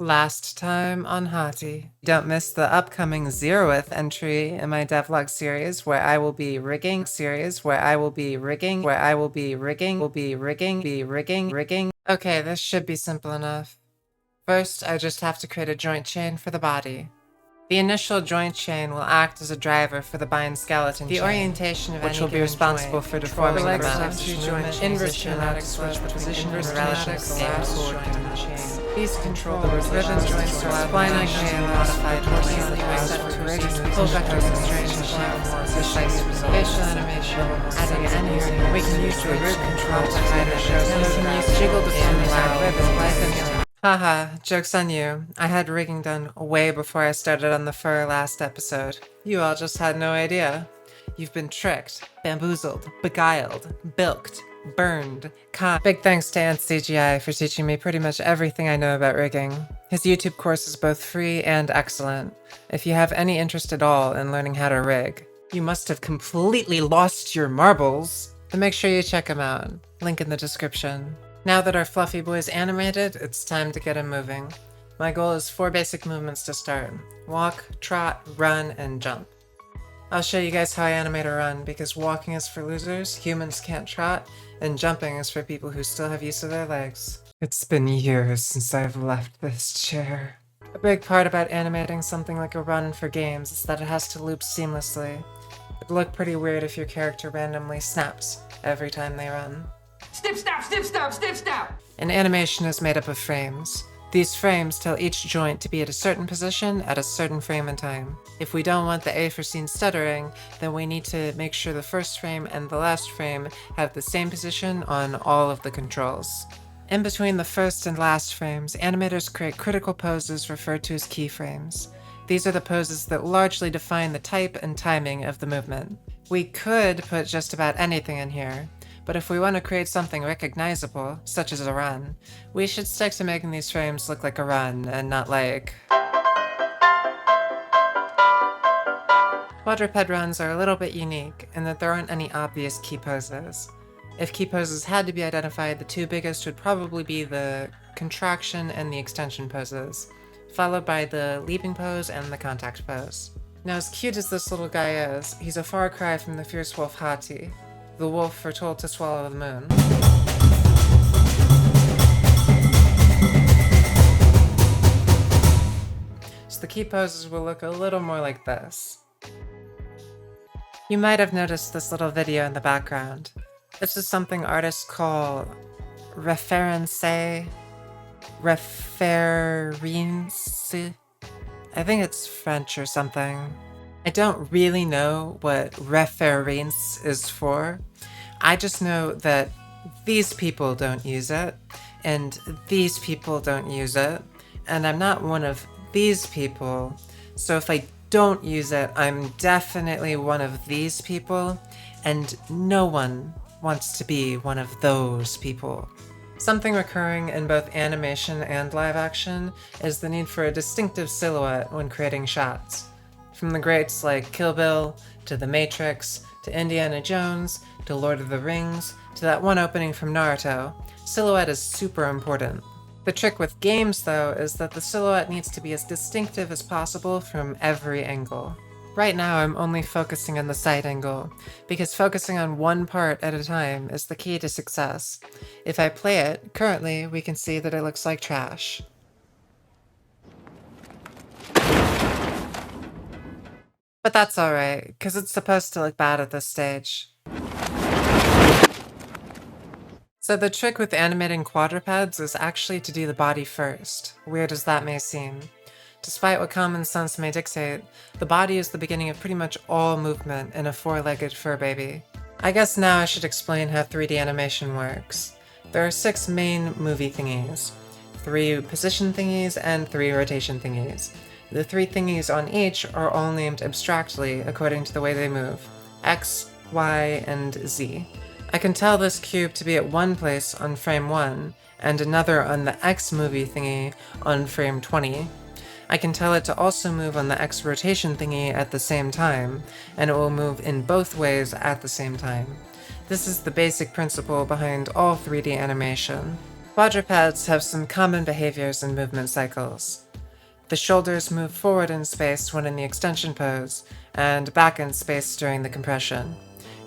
Last time on Hati. Don't miss the upcoming 0th entry in my devlog series where I will be rigging. Okay, this should be simple enough. First, I just have to create a joint chain for the body. The initial joint chain will act as a driver for the bind skeleton chain, orientation of which will be responsible for deforming the mouse, inverse dramatic switch the position and relative chain. These control the ribbon joints to spline chain modified torsion the mouse for pull vector constraints more precise facial animation, adding any we can use the root control to hide or show jiggle deforming our ribbon life and haha, joke's on you. I had rigging done way before I started on the fur last episode. You all just had no idea. You've been tricked, bamboozled, beguiled, bilked, burned, caught. Big thanks to Ant CGI for teaching me pretty much everything I know about rigging. His YouTube course is both free and excellent. If you have any interest at all in learning how to rig, you must have completely lost your marbles. Then make sure you check him out. Link in the description. Now that our fluffy boy's animated, it's time to get him moving. My goal is 4 basic movements to start. Walk, trot, run, and jump. I'll show you guys how I animate a run, because walking is for losers, humans can't trot, and jumping is for people who still have use of their legs. It's been years since I've left this chair. A big part about animating something like a run for games is that it has to loop seamlessly. It'd look pretty weird if your character randomly snaps every time they run. Snip, snap, snip, snap, snip, snap! An animation is made up of frames. These frames tell each joint to be at a certain position at a certain frame in time. If we don't want the A-foreseen stuttering, then we need to make sure the first frame and the last frame have the same position on all of the controls. In between the first and last frames, animators create critical poses referred to as keyframes. These are the poses that largely define the type and timing of the movement. We could put just about anything in here, but if we want to create something recognizable, such as a run, we should stick to making these frames look like a run and not like... Quadruped runs are a little bit unique in that there aren't any obvious key poses. If key poses had to be identified, the 2 biggest would probably be the contraction and the extension poses, followed by the leaping pose and the contact pose. Now, as cute as this little guy is, he's a far cry from the fierce wolf Hati, the wolf foretold to swallow the moon. So the key poses will look a little more like this. You might have noticed this little video in the background. This is something artists call reference. I think it's French or something. I don't really know what reference is for. I just know that these people don't use it, and these people don't use it, and I'm not one of these people, so if I don't use it, I'm definitely one of these people, and no one wants to be one of those people. Something recurring in both animation and live action is the need for a distinctive silhouette when creating shots. From the greats like Kill Bill, to The Matrix, to Indiana Jones, to Lord of the Rings, to that one opening from Naruto, silhouette is super important. The trick with games, though, is that the silhouette needs to be as distinctive as possible from every angle. Right now, I'm only focusing on the side angle, because focusing on one part at a time is the key to success. If I play it, currently, we can see that it looks like trash. But that's alright, because it's supposed to look bad at this stage. So the trick with animating quadrupeds is actually to do the body first, weird as that may seem. Despite what common sense may dictate, the body is the beginning of pretty much all movement in a 4-legged fur baby. I guess now I should explain how 3D animation works. There are 6 main movie thingies, 3 position thingies, and 3 rotation thingies. The 3 thingies on each are all named abstractly according to the way they move: X, Y, and Z. I can tell this cube to be at one place on frame 1, and another on the X movie thingy on frame 20. I can tell it to also move on the X rotation thingy at the same time, and it will move in both ways at the same time. This is the basic principle behind all 3D animation. Quadrupeds have some common behaviors and movement cycles. The shoulders move forward in space when in the extension pose, and back in space during the compression.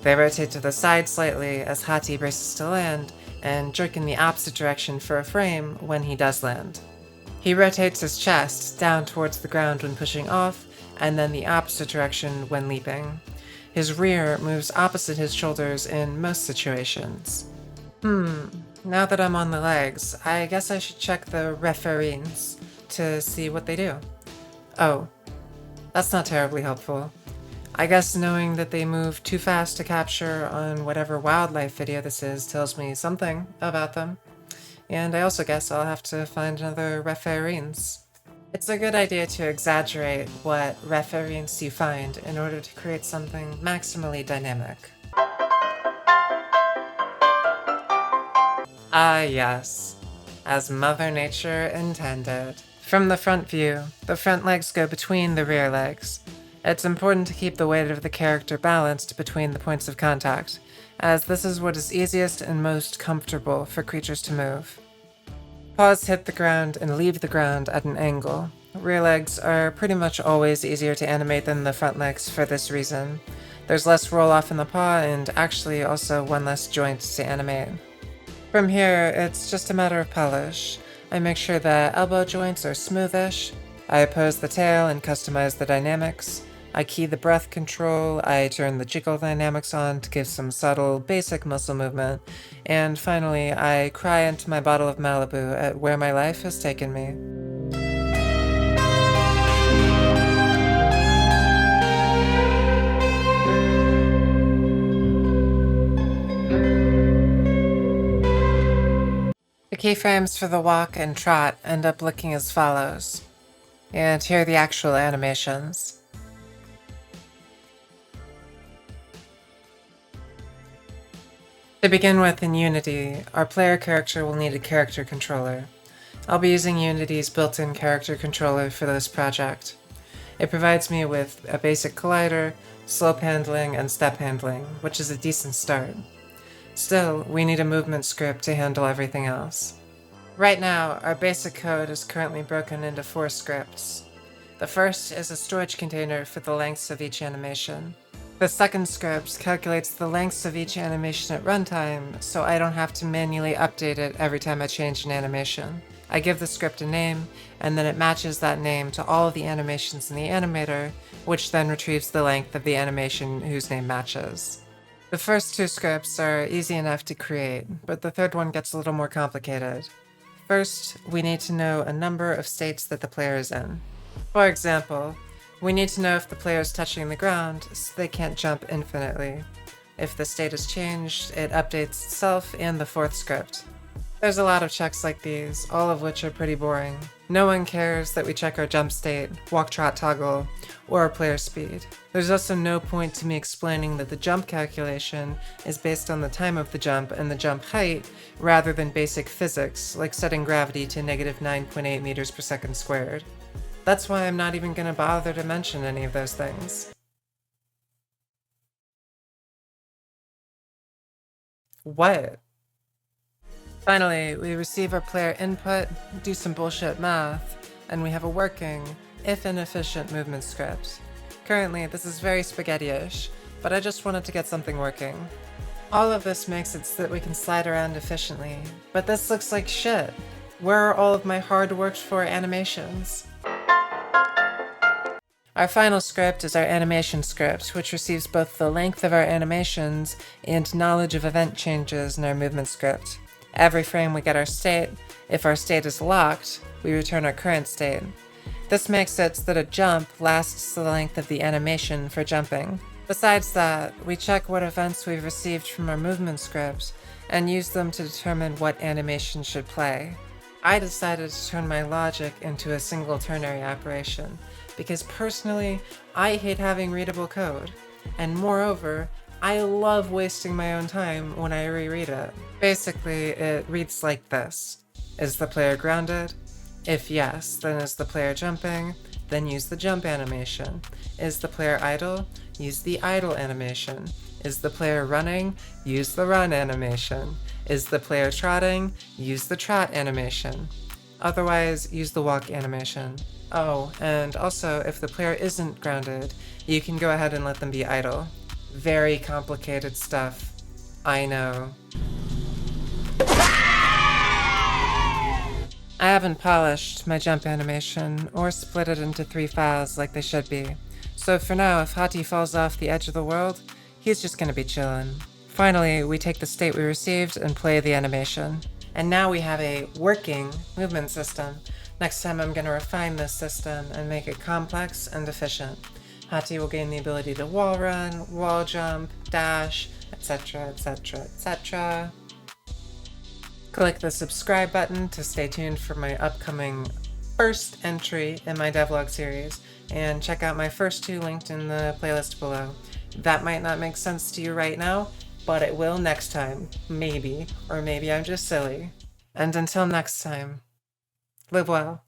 They rotate to the side slightly as Hati braces to land, and jerk in the opposite direction for a frame when he does land. He rotates his chest down towards the ground when pushing off, and then the opposite direction when leaping. His rear moves opposite his shoulders in most situations. Now that I'm on the legs, I guess I should check the referees to see what they do. Oh, that's not terribly helpful. I guess knowing that they move too fast to capture on whatever wildlife video this is tells me something about them. And I also guess I'll have to find another referees. It's a good idea to exaggerate what referees you find in order to create something maximally dynamic. Ah yes, as Mother Nature intended. From the front view, the front legs go between the rear legs. It's important to keep the weight of the character balanced between the points of contact, as this is what is easiest and most comfortable for creatures to move. Paws hit the ground and leave the ground at an angle. Rear legs are pretty much always easier to animate than the front legs for this reason. There's less roll off in the paw and actually also one less joint to animate. From here, it's just a matter of polish. I make sure the elbow joints are smoothish. I pose the tail and customize the dynamics. I key the breath control, I turn the jiggle dynamics on to give some subtle, basic muscle movement, and finally, I cry into my bottle of Malibu at where my life has taken me. The keyframes for the walk and trot end up looking as follows. And here are the actual animations. To begin with, in Unity, our player character will need a character controller. I'll be using Unity's built-in character controller for this project. It provides me with a basic collider, slope handling, and step handling, which is a decent start. Still, we need a movement script to handle everything else. Right now, our basic code is currently broken into 4 scripts. The first is a storage container for the lengths of each animation. The second script calculates the lengths of each animation at runtime, so I don't have to manually update it every time I change an animation. I give the script a name, and then it matches that name to all of the animations in the animator, which then retrieves the length of the animation whose name matches. The first 2 scripts are easy enough to create, but the third one gets a little more complicated. First, we need to know a number of states that the player is in. For example, we need to know if the player is touching the ground, so they can't jump infinitely. If the state is changed, it updates itself and the 4th script. There's a lot of checks like these, all of which are pretty boring. No one cares that we check our jump state, walk trot toggle, or our player speed. There's also no point to me explaining that the jump calculation is based on the time of the jump and the jump height, rather than basic physics, like setting gravity to negative 9.8 meters per second squared. That's why I'm not even going to bother to mention any of those things. What? Finally, we receive our player input, do some bullshit math, and we have a working, if inefficient, movement script. Currently, this is very spaghetti-ish, but I just wanted to get something working. All of this makes it so that we can slide around efficiently, but this looks like shit. Where are all of my hard-worked-for animations? Our final script is our animation script, which receives both the length of our animations and knowledge of event changes in our movement script. Every frame we get our state. If our state is locked, we return our current state. This makes it so that a jump lasts the length of the animation for jumping. Besides that, we check what events we've received from our movement script and use them to determine what animation should play. I decided to turn my logic into a single ternary operation, because personally, I hate having readable code, and moreover, I love wasting my own time when I reread it. Basically, it reads like this. Is the player grounded? If yes, then is the player jumping? Then use the jump animation. Is the player idle? Use the idle animation. Is the player running? Use the run animation. Is the player trotting? Use the trot animation. Otherwise, use the walk animation. Oh, and also, if the player isn't grounded, you can go ahead and let them be idle. Very complicated stuff. I know. I haven't polished my jump animation or split it into 3 files like they should be. So for now, if Hati falls off the edge of the world, he's just gonna be chillin'. Finally, we take the state we received and play the animation. And now we have a working movement system. Next time I'm gonna refine this system and make it complex and efficient. Hati will gain the ability to wall run, wall jump, dash, etc, etc, etc. Click the subscribe button to stay tuned for my upcoming first entry in my devlog series, and check out my first 2 linked in the playlist below. That might not make sense to you right now, but it will next time. Maybe. Or maybe I'm just silly. And until next time, live well.